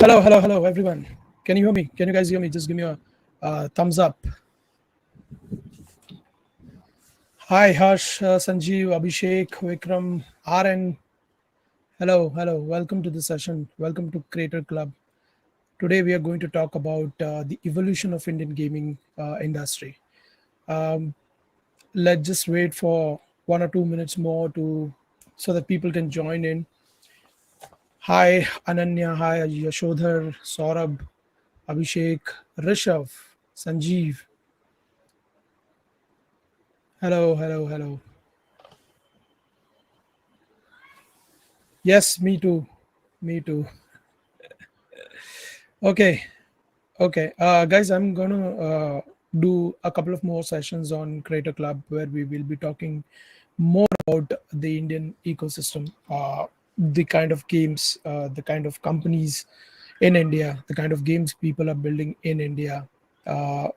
Hello, everyone. Can you hear me? Can you guys hear me? Just give me a thumbs up. Hi, Harsh, Sanjeev, Abhishek, Vikram, RN. Hello. Welcome to the session. Welcome to Crater.Club. Today we are going to talk about the evolution of Indian gaming industry. Um, let's just wait for 1 or 2 minutes more to so that people can join in. Hi, Ananya. Hi, Yashodhar, Saurabh, Abhishek, Rishav, Sanjeev. Hello. Yes, me too. Me too. Okay, okay. Guys, I'm gonna do a couple of more sessions on Crater.Club where we will be talking more about the Indian ecosystem, the kind of games, the kind of companies in India, the kind of games people are building in India,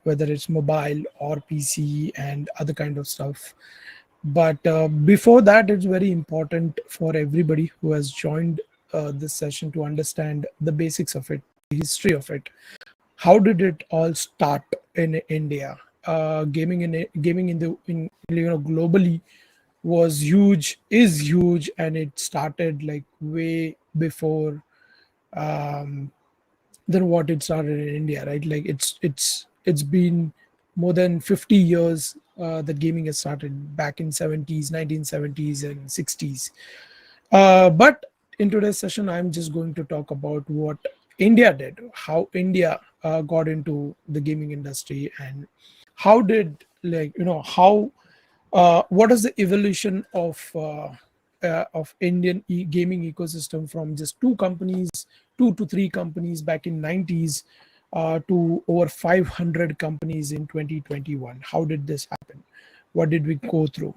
whether it's mobile or PC and other kind of stuff. But before that, it's very important for everybody who has joined this session to understand the basics of it, the history of it. How did it all start in India? Gaming in globally was huge, is huge, and it started like way before um, than what it started in India, right? Like it's been more than 50 years that gaming has started back in 70s, 1970s, and 60s. But in today's session, I'm just going to talk about what India did, how India got into the gaming industry, and how did how what is the evolution of Indian gaming ecosystem from just two companies, 2 to 3 companies back in 90s to over 500 companies in 2021. How did this happen? What did we go through?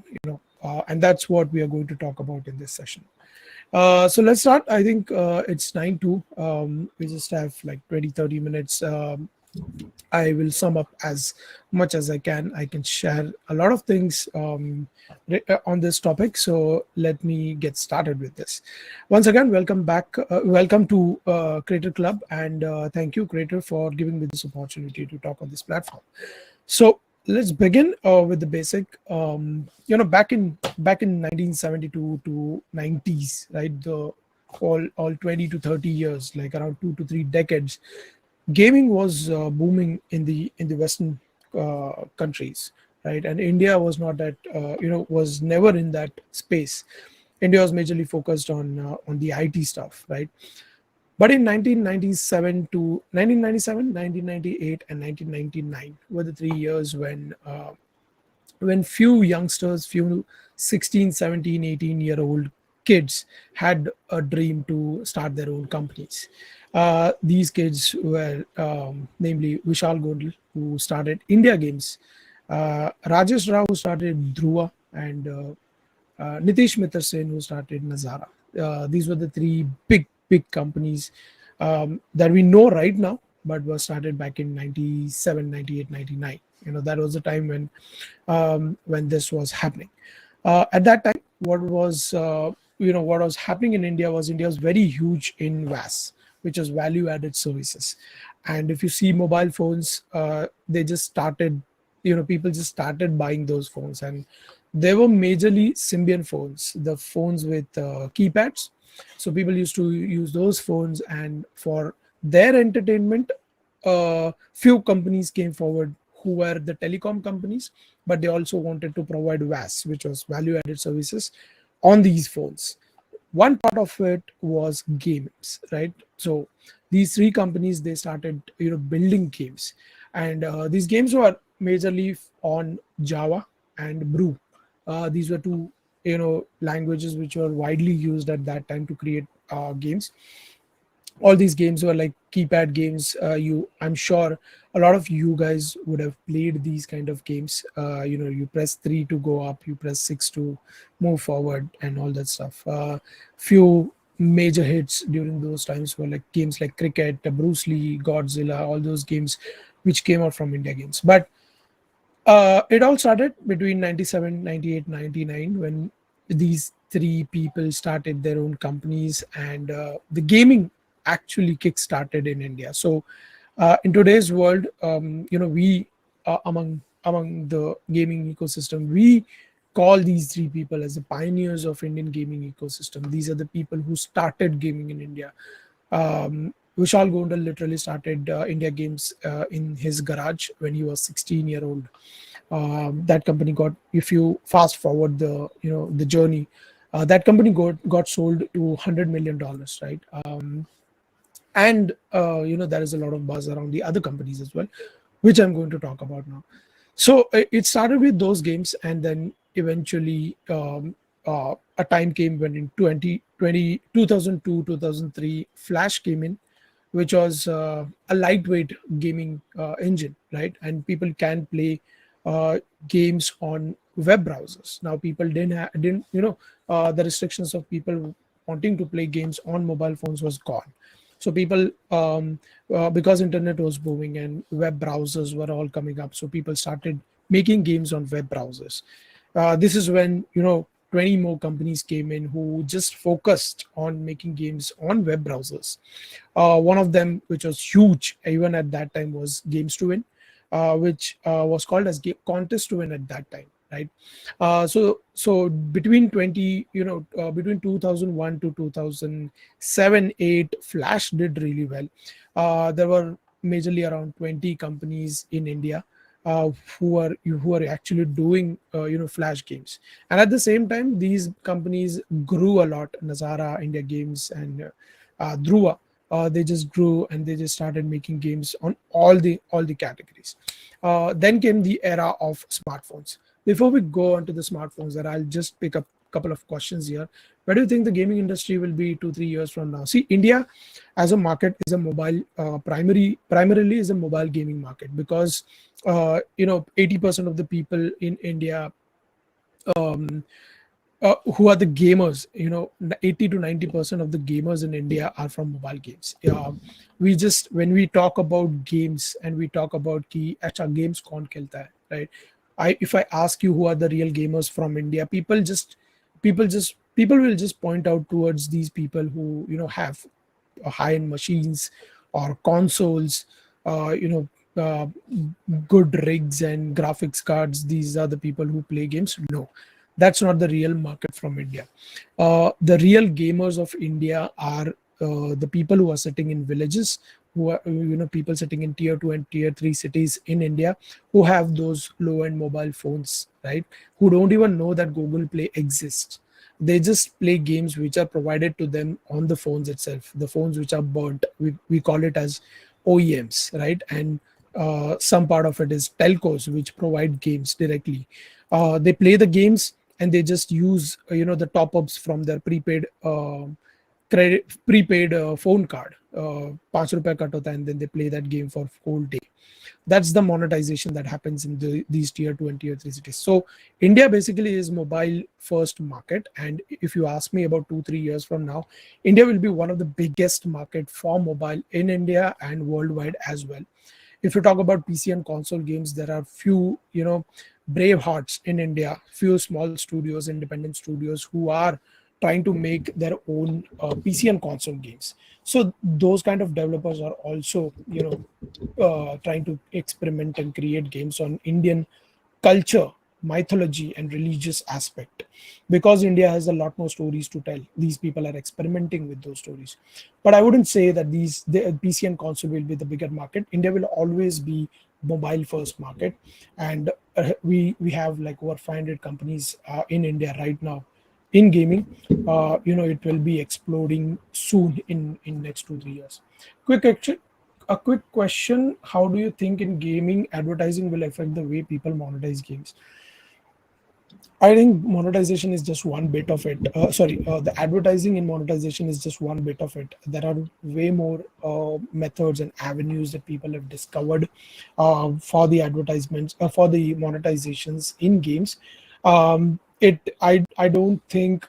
And that's what we are going to talk about in this session. So let's start. I think it's 9 2. We just have like 20-30 minutes. I will sum up as much as I can. I can share a lot of things on this topic. So let me get started with this. Once again, welcome back. Welcome to Crater.Club, and thank you, Crater, for giving me this opportunity to talk on this platform. So let's begin with the basic. Back in 1972 to 90s, right? The all 20 to 30 years, like around 2 to 3 decades, gaming was booming in the Western countries, right? And India was not that was never in that space. India was majorly focused on the IT stuff, right? But in 1997 to 1997, 1998, and 1999 were the 3 years when few youngsters, few 16, 17, 18-year-old kids had a dream to start their own companies. These kids were namely Vishal Gondal, who started India Games, Rajesh Rao, who started Dhruva, and Nitish Mitra Sen, who started Nazara. These were the three big companies that we know right now, but were started back in 97, 98, 99. That was the time when this was happening. At that time, what was happening in India was very huge in VAS, which is value added services. And if you see mobile phones, they just started, people just started buying those phones, and they were majorly Symbian phones, the phones with keypads. So people used to use those phones, and for their entertainment, few companies came forward who were the telecom companies, but they also wanted to provide VAS, which was value added services on these phones. One part of it was games, right? So these three companies, they started building games, and these games were majorly on Java and Brew. These were two languages which were widely used at that time to create games. All these games were like keypad games. I'm sure a lot of you guys would have played these kind of games. You press 3 to go up, you press 6 to move forward, and all that stuff. Few major hits during those times were like games like Cricket, Bruce Lee, Godzilla, all those games which came out from India Games. But it all started between 97, 98, 99 when these three people started their own companies, and the gaming actually kick-started in India. So in today's world, we among the gaming ecosystem, we call these three people as the pioneers of Indian gaming ecosystem. These are the people who started gaming in India. Vishal Gondal literally started India Games in his garage when he was 16-year-old. That company got, if you fast forward the journey, that company got sold to $100 million, right? And there is a lot of buzz around the other companies as well, which I'm going to talk about now. So it started with those games, and then eventually a time came when in 2002, 2003, Flash came in, which was a lightweight gaming engine, right? And people can play uh, games on web browsers. Now people didn't the restrictions of people wanting to play games on mobile phones was gone. So people, because internet was booming and web browsers were all coming up, so people started making games on web browsers. This is when 20 more companies came in who just focused on making games on web browsers. One of them, which was huge even at that time, was Games to Win, which was called as Contest to Win at that time, right? So between 2001 to 2007, 8, Flash did really well. There were majorly around 20 companies in India who are actually doing Flash games, and at the same time these companies grew a lot. Nazara, India Games, and Dhruva, they just grew and they just started making games on all the categories. Then came the era of smartphones. Before we go on to the smartphones, that I'll just pick up a couple of questions here. Where do you think the gaming industry will be 2-3 years from now? See, India as a market is a mobile primarily is a mobile gaming market, because 80% of the people in India, um, who are the gamers, 80 to 90% of the gamers in India are from mobile games. We just, when we talk about games and we talk about ki acha games kaun khelta hai, right? If I ask you who are the real gamers from India, people will just point out towards these people who have high-end machines or consoles, uh, you know uh, good rigs and graphics cards. These are the people who play games. No, that's not the real market from India. The real gamers of India are the people who are sitting in villages, who are people sitting in tier 2 and tier 3 cities in India, who have those low end mobile phones, right? Who don't even know that Google Play exists. They just play games which are provided to them on the phones itself, the phones which are burnt. We call it as OEMs, right? And some part of it is telcos which provide games directly. They play the games and they just use the top ups from their prepaid phone card. 5 rupees cut hota, and then they play that game for whole day. That's the monetization that happens in these tier 2 and tier 3 cities. So India basically is mobile first market, and if you ask me about 2-3 years from now, India will be one of the biggest market for mobile in India and worldwide as well. If you talk about PC and console games, there are few brave hearts in India, few small studios, independent studios, who are trying to make their own PC and console games. So those kind of developers are also trying to experiment and create games on Indian culture, mythology, and religious aspect. Because India has a lot more stories to tell, these people are experimenting with those stories. But I wouldn't say that the PC and console will be the bigger market. India will always be mobile first market, and we have like over 500 companies in India right now in gaming. It will be exploding soon in next 2-3 years. quick action a quick question: how do you think in gaming advertising will affect the way people monetize games? I think monetization is just one bit of it. The advertising and monetization is just one bit of it. There are way more methods and avenues that people have discovered for the advertisements, for the monetizations in games. I don't think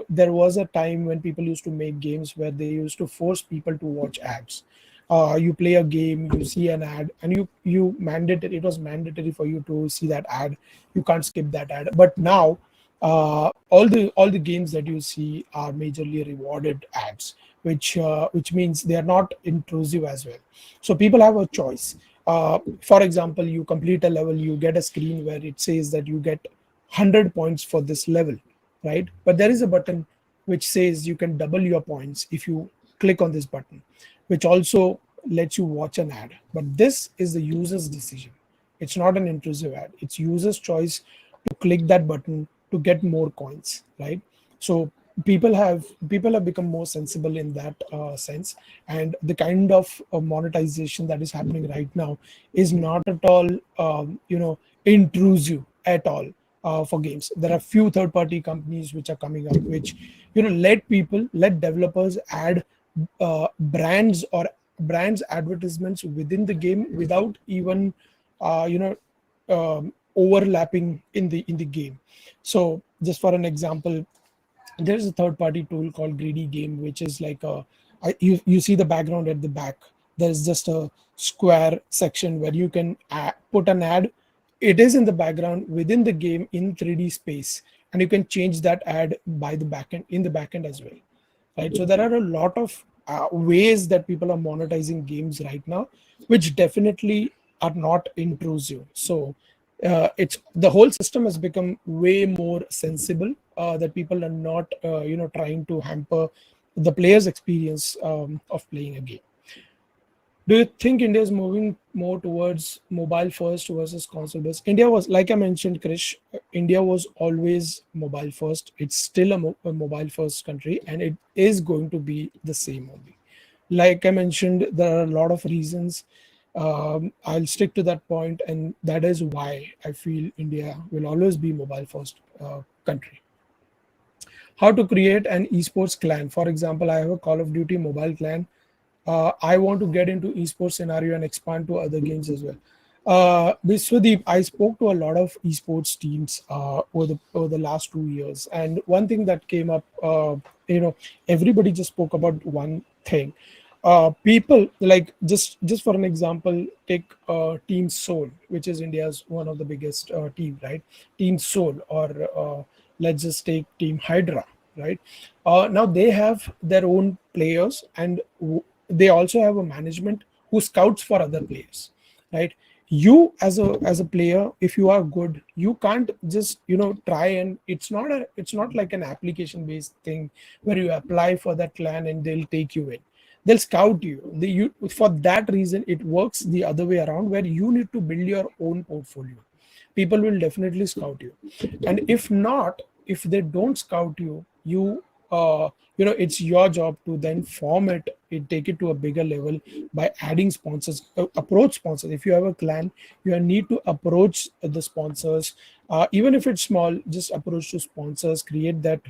there was a time when people used to make games where they used to force people to watch ads. You play a game, you see an ad, and it was mandatory for you to see that ad. You can't skip that ad. But now All the games that you see are majorly rewarded ads, which means they are not intrusive as well. So people have a choice. For example, you complete a level, you get a screen where it says that you get 100 points for this level, right? But there is a button which says you can double your points if you click on this button, which also lets you watch an ad. But this is the user's decision. It's not an intrusive ad. It's user's choice to click that button to get more coins, right? So people have become more sensible in that sense, and the kind of monetization that is happening right now is not at all intrusive at all for games. There are few third party companies which are coming up, which let developers add brands advertisements within the game without even uh, you know overlapping in the game. So just for an example, there's a third party tool called Greedy Game, which is like you see the background at the back. There's just a square section where you can put an ad. It is in the background within the game in 3D space, and you can change that ad by the backend in the backend as well, right? So there are a lot of ways that people are monetizing games right now, which definitely are not intrusive. So it's the whole system has become way more sensible, that people are not trying to hamper the player's experience of playing a game. Do you think India is moving more towards mobile first versus console based? India was, like I mentioned, Krish, India was always mobile first. It's still a mobile first country, and it is going to be the same only. Like I mentioned, there are a lot of reasons. I'll stick to that point, and that is why I feel India will always be mobile first country. How to create an esports clan? For example, I have a Call of Duty mobile clan. I want to get into esports scenario and expand to other games as well. Biswadeep, I spoke to a lot of esports teams over the last 2 years, and one thing that came up, everybody just spoke about one thing. People like, just for an example, take Team Soul, which is India's one of the biggest team, right? Team Soul, or let's just take Team Hydra, right? Now they have their own players, and they also have a management who scouts for other players, right? You as a player, if you are good, you can't just try, and it's not like an application based thing where you apply for that clan and they'll take you in. They'll scout you. For that reason, it works the other way around, where you need to build your own portfolio. People will definitely scout you, and if not, if they don't scout you, it's your job to then form it take it to a bigger level by adding sponsors. Approach sponsors. If you have a clan, you need to approach the sponsors, even if it's small. Just approach to sponsors, create that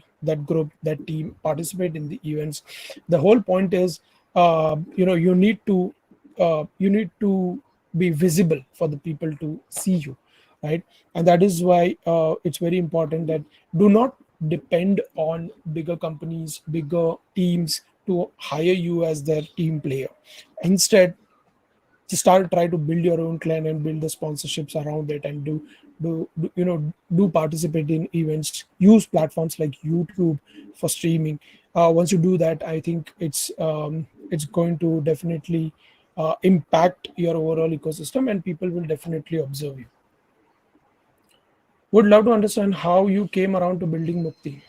group, that team, participate in the events. The whole point is, you need to be visible for the people to see you, right? And that is why it's very important that do not depend on bigger companies, bigger teams to hire you as their team player. Instead, just try to build your own clan and build the sponsorships around it, and do participate in events. Use platforms like YouTube for streaming. Once you do that, I think it's going to definitely impact your overall ecosystem, and people will definitely observe you. Would love to understand how you came around to building Mukti.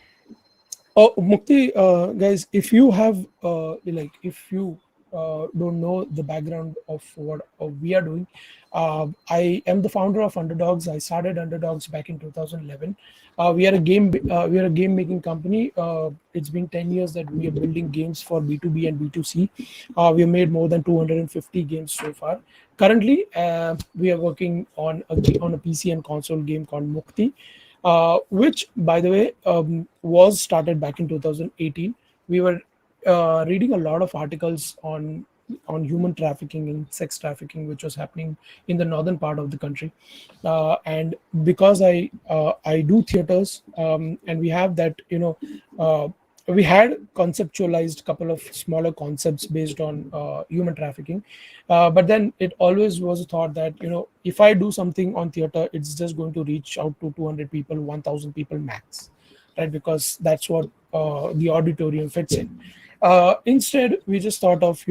Oh, Mukti, guys, if you don't know the background of what we are doing, I am the founder of Underdogs. I started Underdogs back in 2011. We are a game making company. It's been 10 years that we are building games for B2B and B2C. We have made more than 250 games so far. Currently, we are working on a PC and console game called Mukti, which, by the way, was started back in 2018. We were reading a lot of articles on human trafficking and sex trafficking, which was happening in the northern part of the country. And because I do theaters, and we have that uh, we had conceptualized couple of smaller concepts based on human trafficking, but then it always was a thought that, if I do something on theater, it's just going to reach out to 200 people, 1000 people max, right? Because that's what the auditorium fits in. Instead, we just thought of,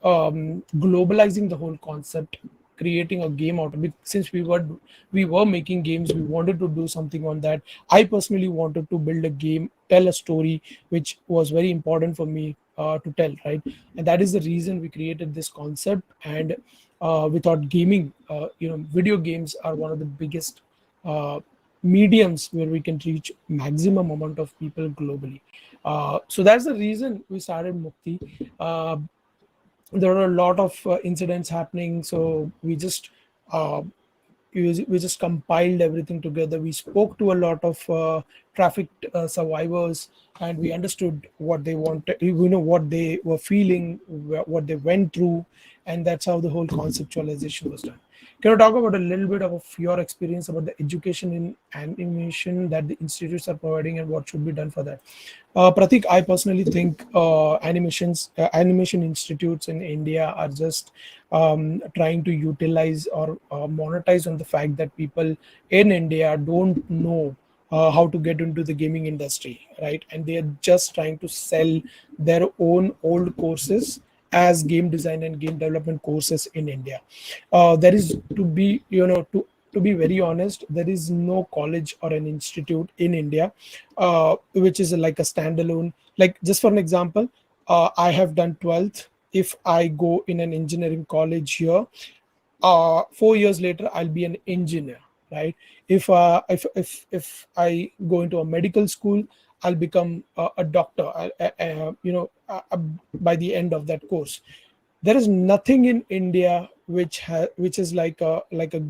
globalizing the whole concept, creating a game out of it. Since we were making games, we wanted to do something on that. I personally wanted to build a game, tell a story, which was very important for me to tell, right? And that is the reason we created this concept. And we thought gaming, video games are one of the biggest uh, mediums where we can reach maximum amount of people globally. So that's the reason we started Mukti. There are a lot of incidents happening, so uh, we just compiled everything together. We spoke to a lot of trafficked survivors, and we understood what they wanted, what they were feeling, what they went through, and that's how the whole conceptualization was done. Can you talk about a little bit of your experience about the education in animation that the institutes are providing and what should be done for that? Pratik, I personally think animation institutes in India are just trying to utilize or monetize on the fact that people in India don't know how to get into the gaming industry, right? And they are just trying to sell their own old courses as game design and game development courses in India. There is to be, to be very honest, there is no college or an institute in India which is like a standalone. Like, just for an example, I have done 12th. If I go in an engineering college here, 4 years later I'll be an engineer, right? If I go into a medical school, I'll become a doctor, by the end of that course. There is nothing in India which is like a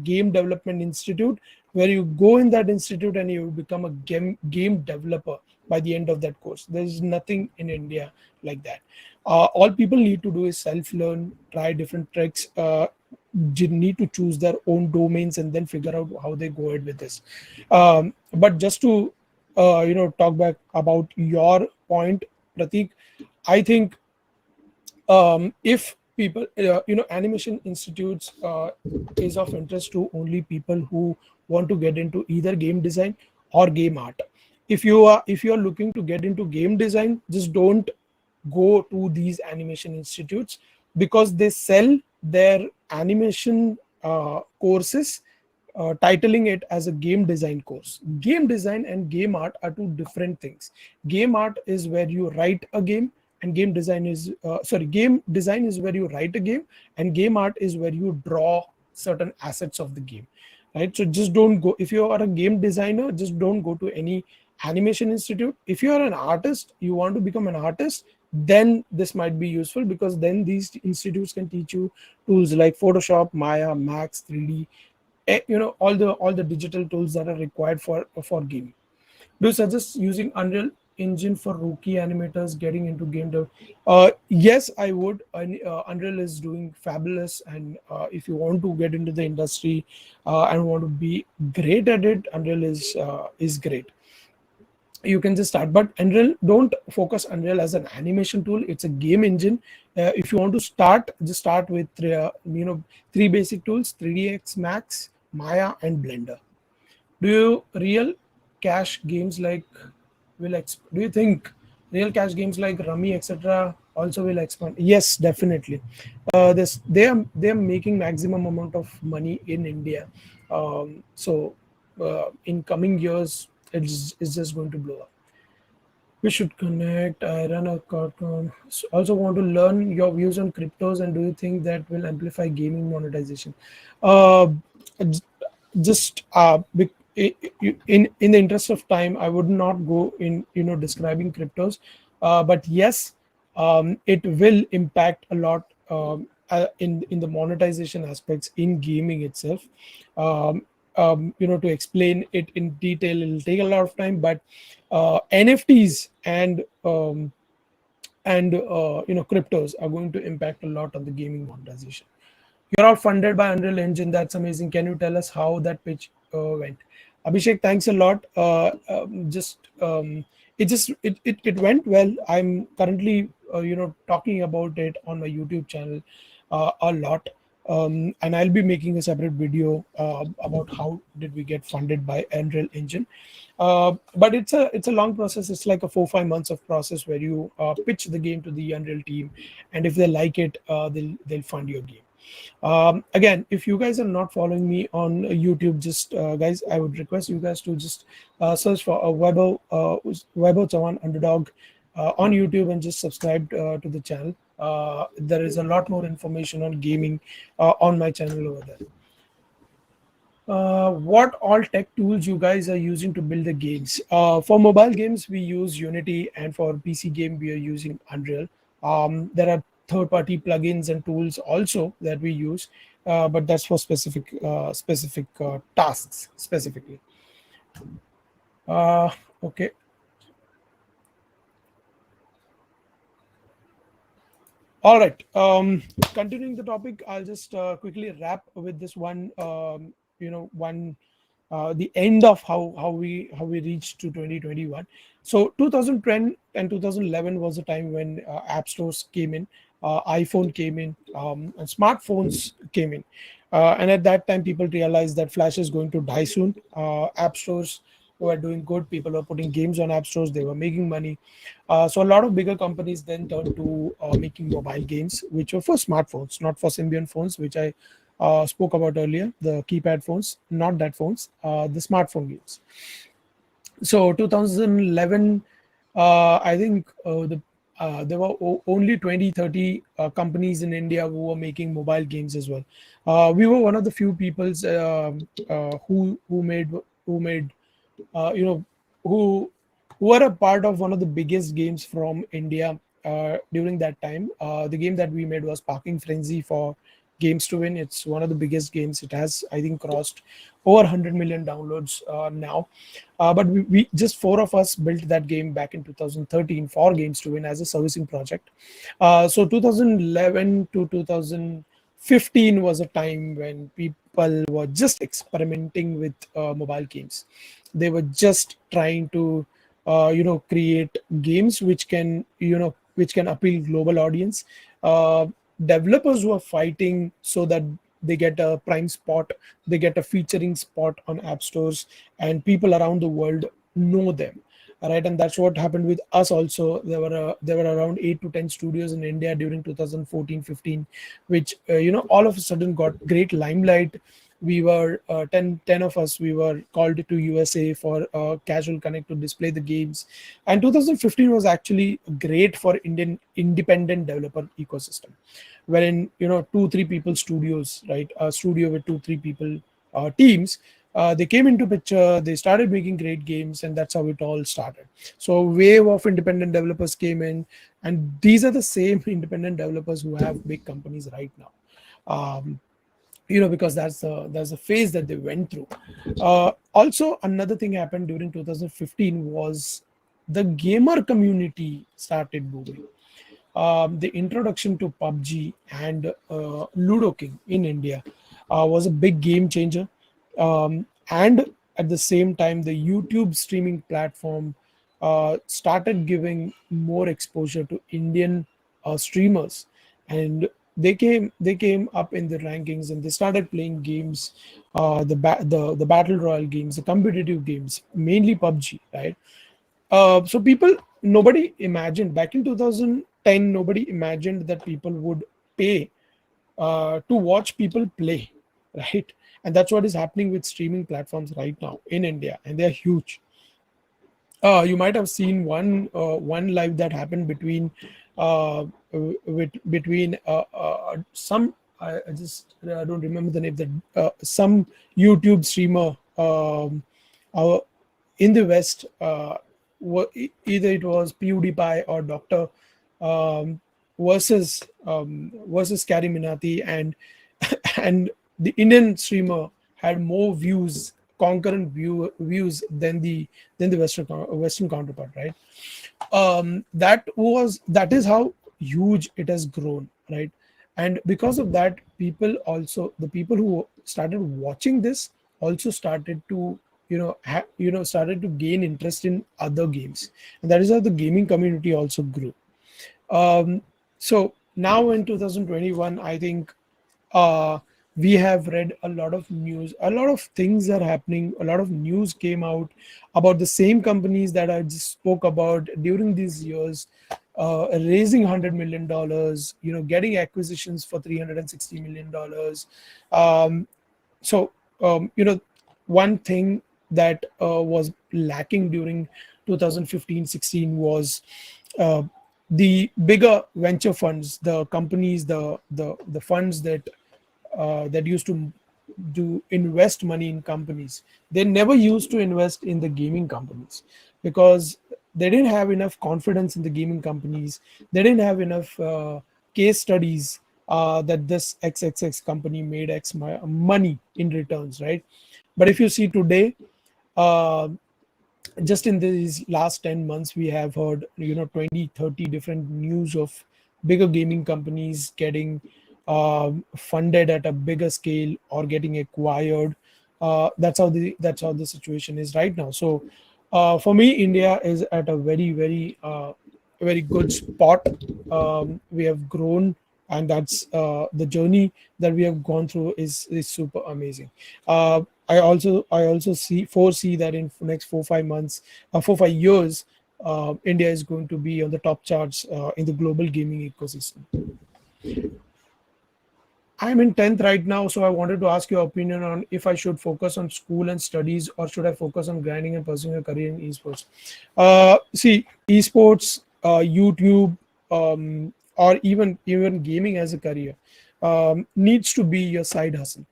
game development institute, where you go in that institute and you become a game developer by the end of that course. There is nothing in India like that. All people need to do is self learn, try different tricks. Need to choose their own domains and then figure out how they go ahead with this. But just to talk back about your point, Pratik, I think if people, animation institutes is of interest to only people who want to get into either game design or game art. If you are looking to get into game design, just don't go to these animation institutes, because they sell their animation courses, titling it as a game design course. Game design and game art are two different things. Game art is where you write a game, and game design is where you write a game, and game art is where you draw certain assets of the game, right? So just don't go. If you are a game designer, just don't go to any animation institute. If you are an artist, you want to become an artist, then this might be useful, because then these institutes can teach you tools like Photoshop, Maya, Max, 3D, all the digital tools that are required for gaming. Do you suggest using Unreal Engine for rookie animators getting into game dev? Yes, I would. Unreal is doing fabulous, and if you want to get into the industry and want to be great at it, Unreal is great. You can just start, but Unreal, don't focus Unreal as an animation tool. It's a game engine. If you want to start, just start with three basic tools: 3dx Max, Maya, and Blender. Do you real cash games like do you think real cash games like Rummy, etc., also will expand? Yes, definitely. This they are making maximum amount of money in India. So in coming years, it's just going to blow up. We should connect. I run a cartoon. Also want to learn your views on cryptos, and do you think that will amplify gaming monetization? Uh, j- just in the interest of time, I would not go in describing cryptos, but yes, it will impact a lot in the monetization aspects in gaming itself. Um, to explain it in detail, it'll take a lot of time, but NFTs and cryptos are going to impact a lot on the gaming monetization. You're all funded by Unreal Engine. That's amazing. Can you tell us how that pitch went? Abhishek, thanks a lot. Just it went well. I'm currently talking about it on my YouTube channel a lot. And I'll be making a separate video about how did we get funded by Unreal Engine. But it's a long process. It's like a 4-5 months of process where you pitch the game to the Unreal team, and if they like it, they'll fund your game. Again, if you guys are not following me on YouTube, just guys, I would request you guys to just search for a Weber Chavan Underdog on YouTube and just subscribe to the channel. There is a lot more information on gaming on my channel over there. What all tech tools you guys are using to build the games? For mobile games, we use Unity, and for PC game, we are using Unreal. There are third-party plugins and tools also that we use, but that's for specific tasks specifically. Okay. All right. Continuing the topic, I'll just quickly wrap with this one. One the end of how we reached to 2021. So 2010 and 2011 was the time when app stores came in, iPhone came in, and smartphones came in. And at that time, people realized that Flash is going to die soon. App stores were doing good. People were putting games on app stores. They were making money. So a lot of bigger companies then turned to making mobile games, which were for smartphones, not for Symbian phones, which I spoke about earlier, the keypad phones, not that phones, the smartphone games. So 2011, I think there were only 20, 30 companies in India who were making mobile games as well. We were one of the few peoples who made you know who who are a part of one of the biggest games from India during that time. The game that we made was Parking Frenzy for Games to Win. It's one of the biggest games. It has, I think, crossed over 100 million downloads now. But we just four of us built that game back in 2013 for Games to Win as a servicing project. So 2011 to 2015 was a time when people were just experimenting with mobile games. They were just trying to create games which can appeal global audience. uh, Developers were fighting so that they get a prime spot, they get a featuring spot on app stores, and people around the world know them. All right, and that's what happened with us also. There were around 8 to 10 studios in India during 2014-15, which all of a sudden got great limelight. We were 10 of us. We were called to USA for casual connect to display the games. And 2015 was actually great for Indian independent developer ecosystem, wherein 2-3 people studios, right, a studio with 2-3 people teams, they came into picture, they started making great games, and that's how it all started. So wave of independent developers came in, and these are the same independent developers who have big companies right now. um, because that's the phase that they went through. Also, another thing happened during 2015 was the gamer community started booming. The introduction to PUBG and Ludo King in India was a big game changer. And at the same time, the YouTube streaming platform started giving more exposure to Indian streamers, and they came up in the rankings, and they started playing games, the battle royale games, the competitive games, mainly PUBG, right? So nobody imagined back in 2010, nobody imagined that people would pay to watch people play, right? And that's what is happening with streaming platforms right now in India, and they're huge. You might have seen one live that happened between some, I just don't remember the name, that some YouTube streamer, uh, in the West, either it was PewDiePie or Doctor, um, versus Carrie Minati, and and the Indian streamer had more concurrent views than the Western counterpart, right? That is how huge it has grown, right? And because of that, the people who started watching this also started to started to gain interest in other games, and that is how the gaming community also grew. Um, so now in 2021, I think uh, we have read a lot of news, a lot of things are happening, a lot of news came out about the same companies that I just spoke about during these years, raising $100 million, getting acquisitions for $360 million. Um, so um, you know one thing that was lacking during 2015-16 was uh, the bigger venture funds, the companies, the funds that used to do invest money in companies. They never used to invest in the gaming companies because they didn't have enough confidence in the gaming companies. They didn't have enough case studies that this XXX company made money in returns, right? But if you see today, uh, just in these last 10 months, we have heard 20-30 different news of bigger gaming companies getting funded at a bigger scale or getting acquired. That's how the situation is right now. So for me, India is at a very good spot. We have grown, and that's the journey that we have gone through is super amazing. I also foresee that in next 4 5 months, 4 5 years, India is going to be on the top charts in the global gaming ecosystem. I'm in 10th right now, so I wanted to ask your opinion on if I should focus on school and studies or should I focus on grinding and pursuing a career in esports. See, esports, YouTube, or even gaming as a career needs to be your side hustle.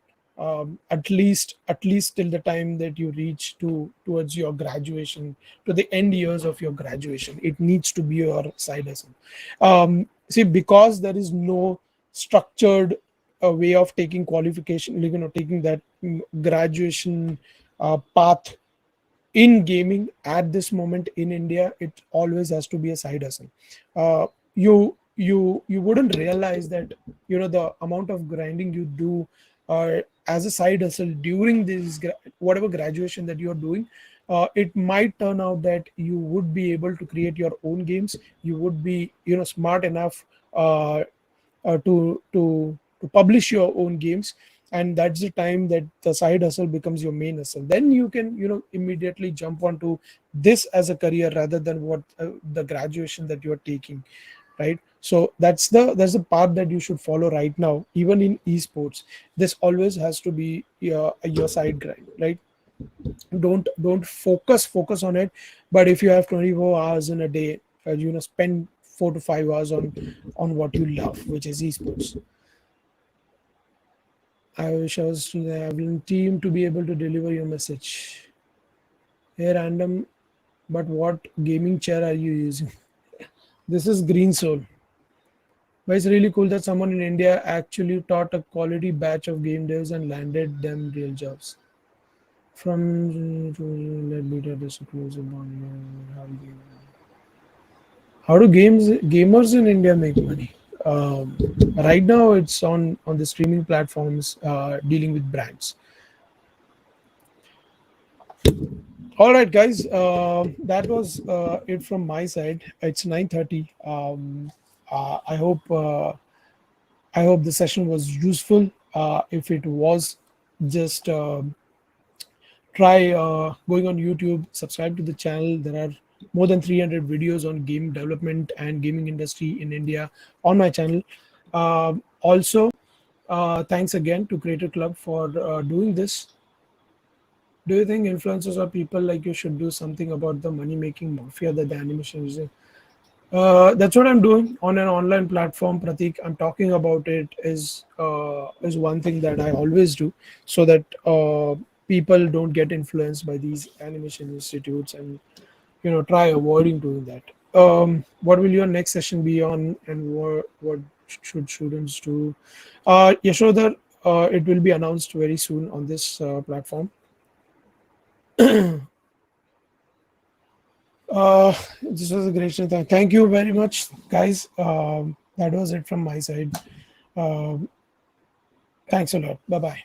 At least till the time that you reach towards your graduation, to the end years of your graduation, it needs to be your side hustle. See, because there is no structured way of taking qualification, taking that graduation path in gaming at this moment in India. It always has to be a side hustle. You wouldn't realize that the amount of grinding you do as a side hustle during this whatever graduation that you're doing. It might turn out that you would be able to create your own games. You would be smart enough to publish your own games, and that's the time that the side hustle becomes your main hustle. Then you can immediately jump onto this as a career rather than what the graduation that you're taking, right? So that's the path that you should follow right now. Even in esports, this always has to be your side grind, right? Don't focus on it. But if you have 24 hours in a day, spend 4 to 5 hours on what you love, which is esports. I wish I was to the Avalon team to be able to deliver your message. Hey, random, but what gaming chair are you using? This is Green Soul. But it's really cool that someone in India actually taught a quality batch of game devs and landed them real jobs. From to let beta this exclusive on how do gamers in India make money? Right now, it's on the streaming platforms dealing with brands. All right, guys. That was it from my side. It's 9:30. I hope the session was useful. If it was, just try going on YouTube, subscribe to the channel. There are more than 300 videos on game development and gaming industry in India on my channel. Also, thanks again to Crater.Club for doing this. Do you think influencers or people like you should do something about the money making mafia that the animation is in? That's what I'm doing on an online platform, Pratik. I'm talking about it is one thing that I always do, so that people don't get influenced by these animation institutes, and try avoiding doing that. What will your next session be on, and what should students do? Yashodhar, it will be announced very soon on this platform. This was a great show. Thank you very much, guys. That was it from my side. Um, Thanks a lot. Bye bye.